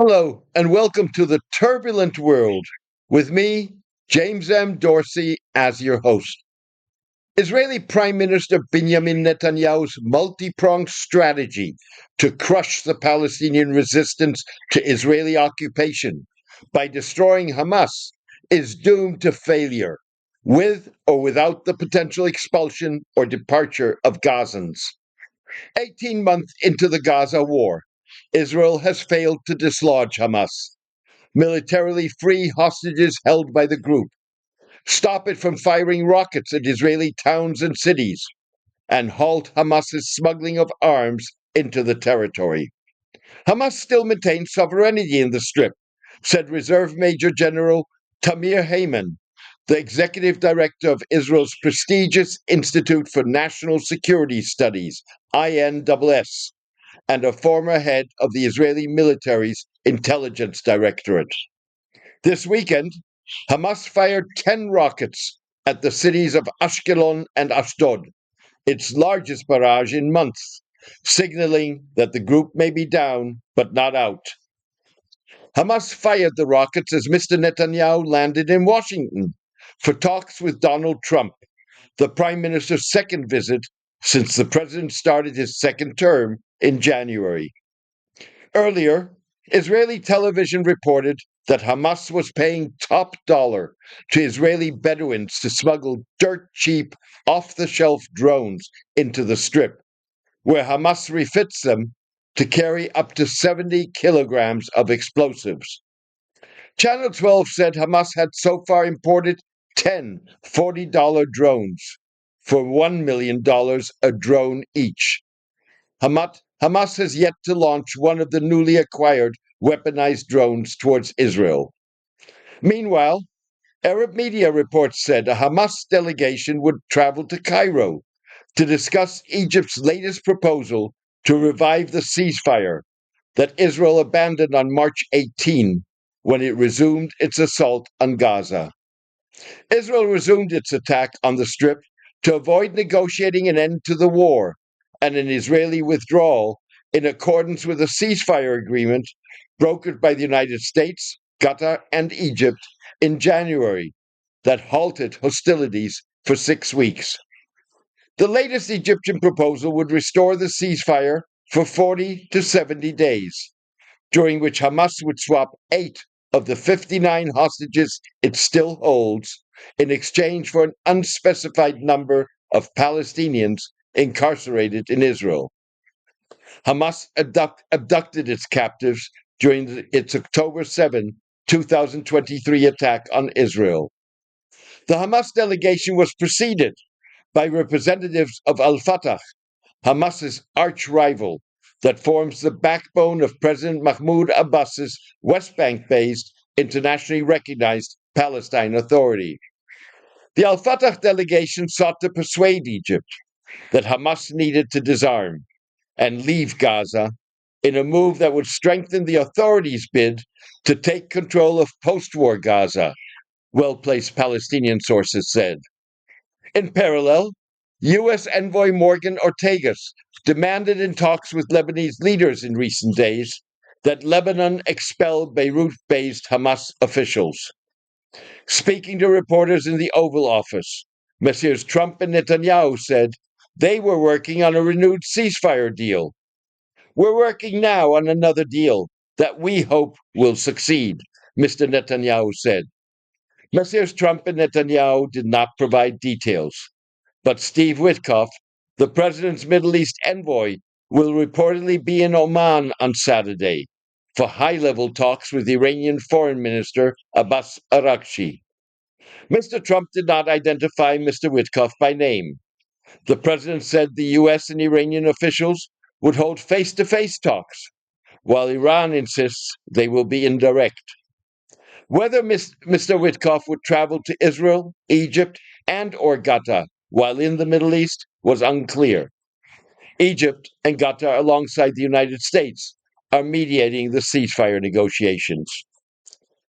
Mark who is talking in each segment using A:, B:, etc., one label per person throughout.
A: Hello, and welcome to the turbulent world with me, James M. Dorsey, as your host. Israeli Prime Minister Binyamin Netanyahu's multi-pronged strategy to crush the Palestinian resistance to Israeli occupation by destroying Hamas is doomed to failure, with or without the potential expulsion or departure of Gazans. 18 months into the Gaza war, Israel has failed to dislodge Hamas, militarily free hostages held by the group, stop it from firing rockets at Israeli towns and cities, and halt Hamas's smuggling of arms into the territory. Hamas still maintains sovereignty in the Strip, said Reserve Major General Tamir Hayman, the executive director of Israel's prestigious Institute for National Security Studies, INSS, and a former head of the Israeli military's Intelligence Directorate. This weekend, Hamas fired 10 rockets at the cities of Ashkelon and Ashdod, its largest barrage in months, signaling that the group may be down but not out. Hamas fired the rockets as Mr. Netanyahu landed in Washington for talks with Donald Trump, the Prime Minister's second visit since the president started his second term in January. Earlier, Israeli television reported that Hamas was paying top dollar to Israeli Bedouins to smuggle dirt-cheap, off-the-shelf drones into the Strip, where Hamas refits them to carry up to 70 kilograms of explosives. Channel 12 said Hamas had so far imported 10 $40 drones for $1 million a drone each. Hamas has yet to launch one of the newly acquired weaponized drones towards Israel. Meanwhile, Arab media reports said a Hamas delegation would travel to Cairo to discuss Egypt's latest proposal to revive the ceasefire that Israel abandoned on March 18 when it resumed its assault on Gaza. Israel resumed its attack on the Strip to avoid negotiating an end to the war and an Israeli withdrawal in accordance with a ceasefire agreement brokered by the United States, Qatar, and Egypt in January that halted hostilities for 6 weeks. The latest Egyptian proposal would restore the ceasefire for 40 to 70 days, during which Hamas would swap 8 of the 59 hostages it still holds in exchange for an unspecified number of Palestinians incarcerated in Israel. Hamas abducted its captives during its October 7, 2023 attack on Israel. The Hamas delegation was preceded by representatives of al-Fatah, Hamas's arch-rival that forms the backbone of President Mahmoud Abbas's West Bank-based, internationally recognized Palestine Authority. The al-Fatah delegation sought to persuade Egypt that Hamas needed to disarm and leave Gaza in a move that would strengthen the authorities' bid to take control of post-war Gaza, well-placed Palestinian sources said. In parallel, U.S. envoy Morgan Ortagus demanded in talks with Lebanese leaders in recent days that Lebanon expel Beirut-based Hamas officials. Speaking to reporters in the Oval Office, Messrs. Trump and Netanyahu said they were working on a renewed ceasefire deal. We're working now on another deal that we hope will succeed, Mr. Netanyahu said. Messrs. Trump and Netanyahu did not provide details, but Steve Witkoff, the president's Middle East envoy, will reportedly be in Oman on Saturday for high-level talks with Iranian Foreign Minister Abbas Araghchi. Mr. Trump did not identify Mr. Witkoff by name. The president said the U.S. and Iranian officials would hold face-to-face talks, while Iran insists they will be indirect. Whether Mr. Witkoff would travel to Israel, Egypt, and or Qatar while in the Middle East was unclear. Egypt and Qatar, alongside the United States, are mediating the ceasefire negotiations.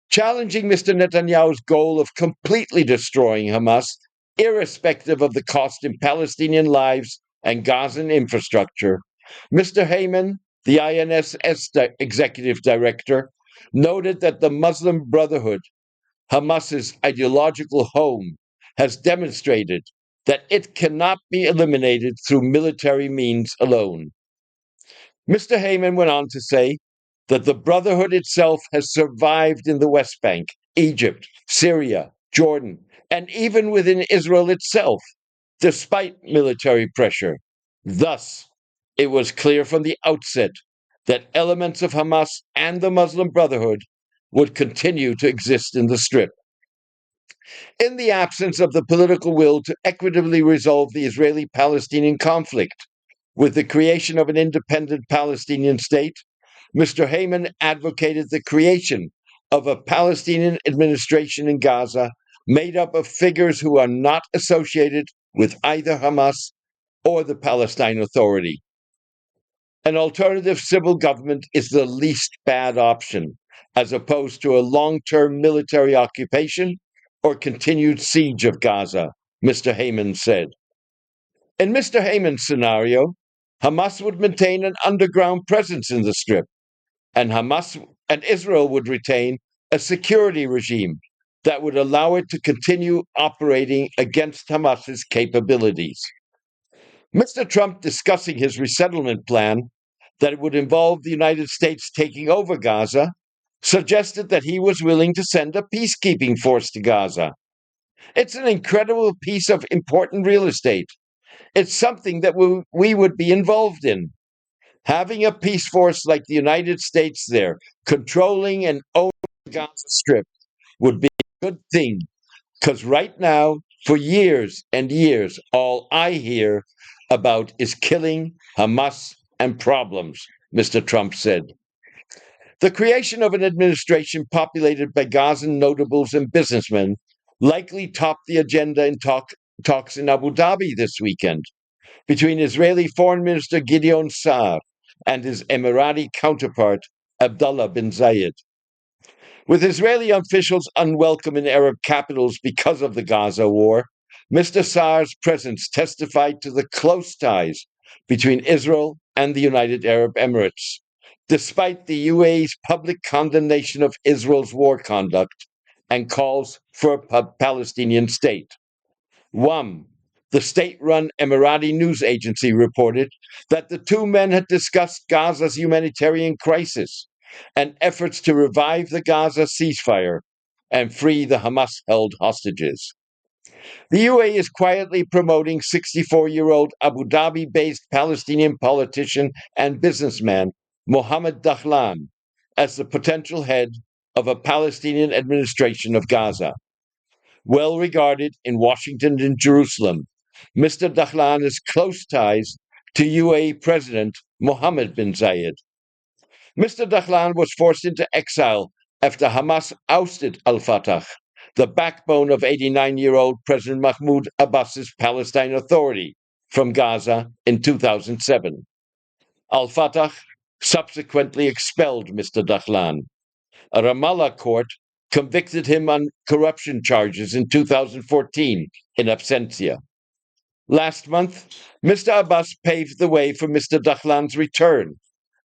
A: Challenging Mr. Netanyahu's goal of completely destroying Hamas, irrespective of the cost in Palestinian lives and Gazan infrastructure, Mr. Hayman, the INSS executive director, noted that the Muslim Brotherhood, Hamas's ideological home, has demonstrated that it cannot be eliminated through military means alone. Mr. Hayman went on to say that the Brotherhood itself has survived in the West Bank, Egypt, Syria, Jordan, and even within Israel itself, despite military pressure. Thus, it was clear from the outset that elements of Hamas and the Muslim Brotherhood would continue to exist in the Strip. In the absence of the political will to equitably resolve the Israeli Palestinian conflict with the creation of an independent Palestinian state, Mr. Hayman advocated the creation of a Palestinian administration in Gaza made up of figures who are not associated with either Hamas or the Palestine Authority. An alternative civil government is the least bad option, as opposed to a long-term military occupation or continued siege of Gaza, Mr. Hayman said. In Mr. Hayman's scenario, Hamas would maintain an underground presence in the Strip, and Hamas and Israel would retain a security regime that would allow it to continue operating against Hamas's capabilities. Mr. Trump, discussing his resettlement plan that it would involve the United States taking over Gaza, suggested that he was willing to send a peacekeeping force to Gaza. It's an incredible piece of important real estate. It's something that we would be involved in. Having a peace force like the United States there, controlling and owning the Gaza Strip, would be a good thing, because right now, for years and years, all I hear about is killing, Hamas, and problems, Mr. Trump said. The creation of an administration populated by Gazan notables and businessmen likely topped the agenda in talks in Abu Dhabi this weekend between Israeli Foreign Minister Gideon Saar and his Emirati counterpart, Abdullah bin Zayed. With Israeli officials unwelcome in Arab capitals because of the Gaza war, Mr. Saar's presence testified to the close ties between Israel and the United Arab Emirates, despite the UAE's public condemnation of Israel's war conduct and calls for a Palestinian state. The state-run Emirati news agency reported that the two men had discussed Gaza's humanitarian crisis and efforts to revive the Gaza ceasefire and free the Hamas-held hostages. The UAE is quietly promoting 64-year-old Abu Dhabi-based Palestinian politician and businessman Mohammed Dahlan as the potential head of a Palestinian administration of Gaza. Well regarded in Washington and Jerusalem, Mr. Dahlan has close ties to UAE President Mohammed bin Zayed. Mr. Dahlan was forced into exile after Hamas ousted al-Fatah, the backbone of 89-year-old President Mahmoud Abbas's Palestine Authority, from Gaza in 2007. Al-Fatah subsequently expelled Mr. Dahlan. A Ramallah court convicted him on corruption charges in 2014 in absentia. Last month, Mr. Abbas paved the way for Mr. Dahlan's return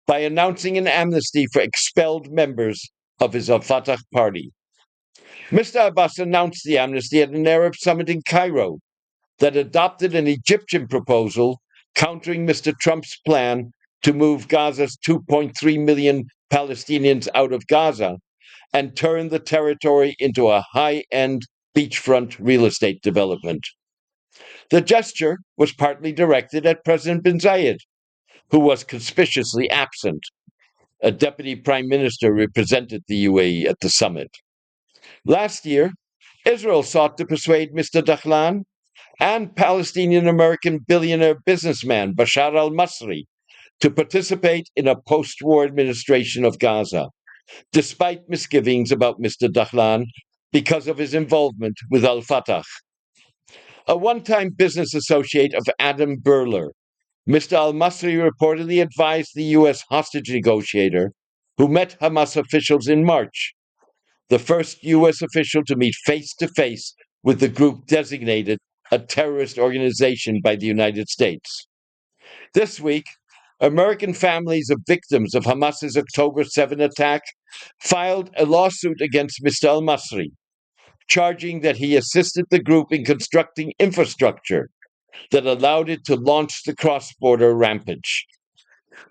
A: by announcing an amnesty for expelled members of his al-Fatah party. Mr. Abbas announced the amnesty at an Arab summit in Cairo that adopted an Egyptian proposal countering Mr. Trump's plan to move Gaza's 2.3 million Palestinians out of Gaza and turn the territory into a high-end beachfront real estate development. The gesture was partly directed at President bin Zayed, who was conspicuously absent. A deputy prime minister represented the UAE at the summit. Last year, Israel sought to persuade Mr. Dahlan and Palestinian-American billionaire businessman Bashar al-Masri to participate in a post-war administration of Gaza, despite misgivings about Mr. Dahlan because of his involvement with al-Fatah. A one-time business associate of Adam Berler, Mr. al-Masri reportedly advised the U.S. hostage negotiator, who met Hamas officials in March, the first U.S. official to meet face-to-face with the group designated a terrorist organization by the United States. This week, American families of victims of Hamas's October 7 attack filed a lawsuit against Mr. al-Masri, charging that he assisted the group in constructing infrastructure that allowed it to launch the cross-border rampage.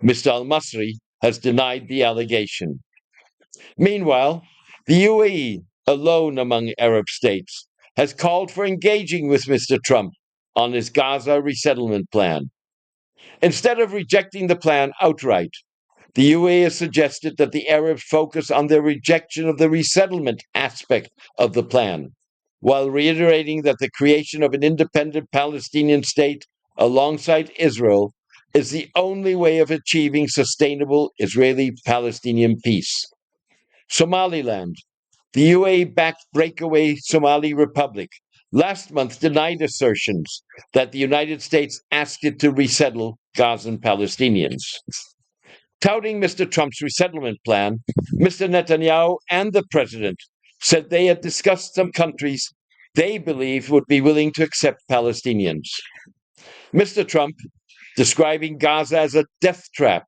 A: Mr. al-Masri has denied the allegation. Meanwhile, the UAE, alone among Arab states, has called for engaging with Mr. Trump on his Gaza resettlement plan. Instead of rejecting the plan outright, the UAE has suggested that the Arabs focus on their rejection of the resettlement aspect of the plan, while reiterating that the creation of an independent Palestinian state alongside Israel is the only way of achieving sustainable Israeli-Palestinian peace. Somaliland, the UAE-backed breakaway Somali Republic, last month denied assertions that the United States asked it to resettle Gazan Palestinians. Touting Mr. Trump's resettlement plan, Mr. Netanyahu and the president said they had discussed some countries they believed would be willing to accept Palestinians. Mr. Trump, describing Gaza as a death trap,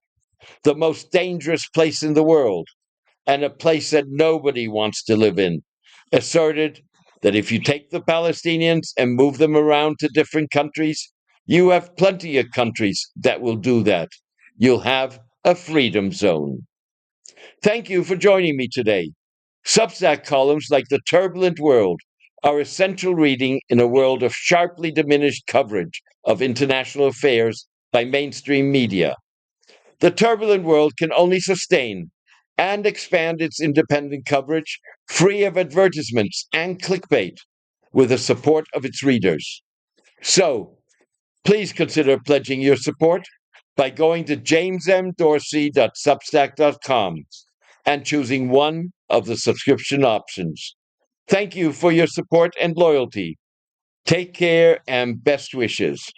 A: the most dangerous place in the world, and a place that nobody wants to live in, asserted that if you take the Palestinians and move them around to different countries, you have plenty of countries that will do that. You'll have a freedom zone. Thank you for joining me today. Substack columns like The Turbulent World are essential reading in a world of sharply diminished coverage of international affairs by mainstream media. The Turbulent World can only sustain and expand its independent coverage, free of advertisements and clickbait, with the support of its readers. So, please consider pledging your support by going to jamesmdorsey.substack.com and choosing one of the subscription options. Thank you for your support and loyalty. Take care and best wishes.